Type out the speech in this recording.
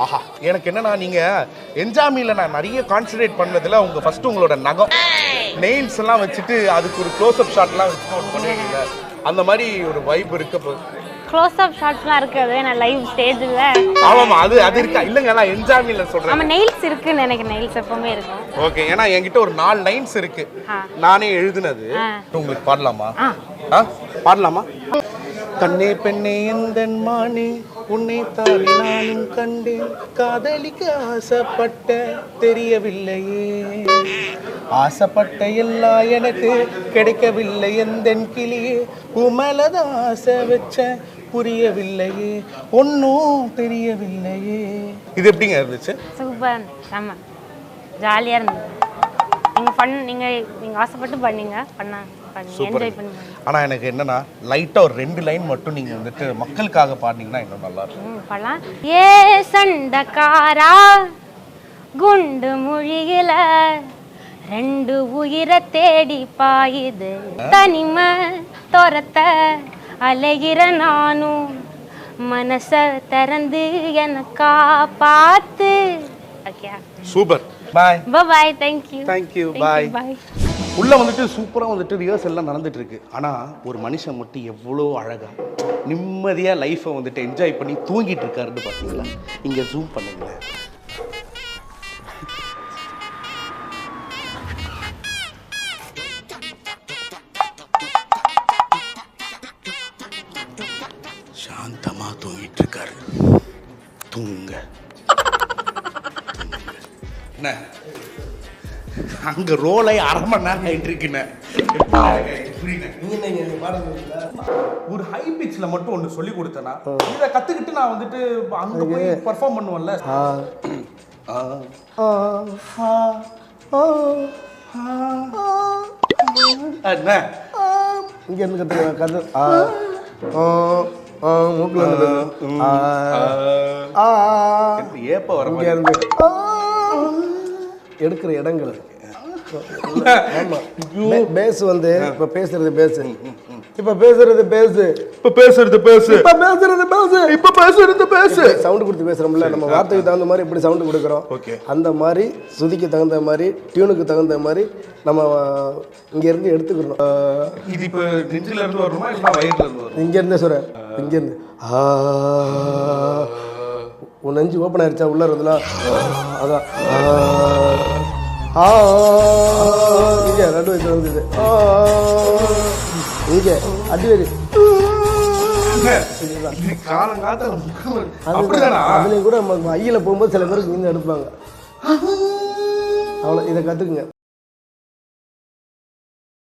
ஆஹா, எனக்கு என்னன்னா நீங்க என்ஜாமில நான் நிறைய கான்சென்ட்ரேட் பண்ணதுல உங்க ஃபர்ஸ்ட் உங்களோட நகம் நெயில்ஸ் எல்லாம் வச்சுட்டு அதுக்கு ஒரு க்ளோஸ் அப் ஷாட்லாம் வச்சு நோட் பண்ணுவீங்க. அந்த மாதிரி ஒரு வைப் இருக்கு. க்ளோஸ் அப் ஷாட்ஸ்லாம் இருக்குது நான் லைவ் ஸ்டேஜ்ல. ஆமாமா, அது இருக்கா? இல்லங்க, நான் என்ஜாமில சொல்றேன். ஆமா, நெயில்ஸ் இருக்குன்னு நினைக்கிறேன். நெயில்ஸ் எப்பவுமே இருக்கும். ஓகே, ஏன்னா என்கிட்ட ஒரு 4 லைன்ஸ் இருக்கு நானே எழுதுனது. உங்களுக்கு பாடலாமா? பாடலாமா? கண்ணே பெண்ணே எந்தன் மானே உன்னை தானே நானும் கண்டேன், காதலிக்க ஆசைப்பட்ட தெரியவில்லையே, ஆசைப்பட்ட எல்லாம் எனக்கு கிடைக்கவில்லை எந்தன் கிளியே, உமலதான் ஆசை வச்ச புரியவில்லையே, ஒன்னும் தெரியவில்லையே. இது எப்படிங்க இருந்துச்சு? சூப்பர், ஆமா, ஜாலியா இருந்தது. நீங்க ஆசைப்பட்டு பண்ணீங்க, என்ஜாய் பண்ணுங்க. ஆனா எனக்கு என்னன்னா லைட்டா ஒரு 2 லைன் மட்டும் நீங்க வந்துட்டு மக்களுக்காக பாடுனீங்கன்னா இன்னும் நல்லா இருக்கும். பாடலாம். ஏ சண்டக்காரா குண்டு முழியில 2 உயிரை தேடி பாயுது, தனிமை துரத்த அலைகிற நானும் மனச திறந்து எனக்கா பார்த்து. Okay, super. Bye bye. Thank you bye. Bye. உள்ள வந்துட்டு சூப்பரா வந்துட்டு ரிஹர்சல் எல்லாம் நடந்துட்டு இருக்கு. ஆனா ஒரு மனுஷன் மட்டும் எவ்வளோ அழகா நிம்மதியா லைஃபை வந்துட்டு என்ஜாய் பண்ணி தூங்கிட்டு இருக்காருன்னு பாத்தீங்களா? இங்க ஜூம் பண்ணுங்களேன். சாந்தமா தூங்கிட்டு இருக்காரு. தூங்க என்ன அங்க ரோலை 1/2 மணி நேரம் ஆயிட்டு இருக்குன்னு. ஒரு ஹை பிட்ச்ல மட்டும் ஒன்று சொல்லி கொடுத்தேன்னா இதை கத்துக்கிட்டு நான் வந்துட்டு அங்க போய் பெர்ஃபார்ம் பண்ணுவேன்ல. என்ன இங்க இருந்து கத்து மூக்குல ஏப்ப வர இங்க இருந்து எடுக்கிற இடங்கள். ஆமா, பேஸ் வந்து இப்ப பேசுறது பேஸ், இப்ப பேசுறது பேஸ், இப்ப பேசுறது பேசு, இப்ப பேசுறது பேஸ், இப்ப பேசுறது பேசு. சவுண்ட் கொடுத்து பேசுறோம்ல, நம்ம வார்த்தைக்கு தகுந்த மாதிரி இப்படி சவுண்ட் கொடுக்குறோம். அந்த மாதிரி சுதிக்கு தகுந்த மாதிரி டியூனுக்கு தகுந்த மாதிரி நம்ம இங்க இருந்து எடுத்துக்கணும். இது இப்ப நெஞ்சில இருந்து வருமா இல்ல வயிறுல இருந்து வருமா? இங்க இருந்தே சொல்றேன். இங்க இருந்து உன் நெஞ்சு ஓப்பன் ஆயிடுச்சா உள்ள இருந்தா அதான் இங்க 2 வயசு வந்தது. இங்க அடிவேரி அதுலயும் கூட ஐயில போகும்போது சில பேருக்கு இங்க எடுப்பாங்க. அவ்வளோ இதை கத்துக்குங்க.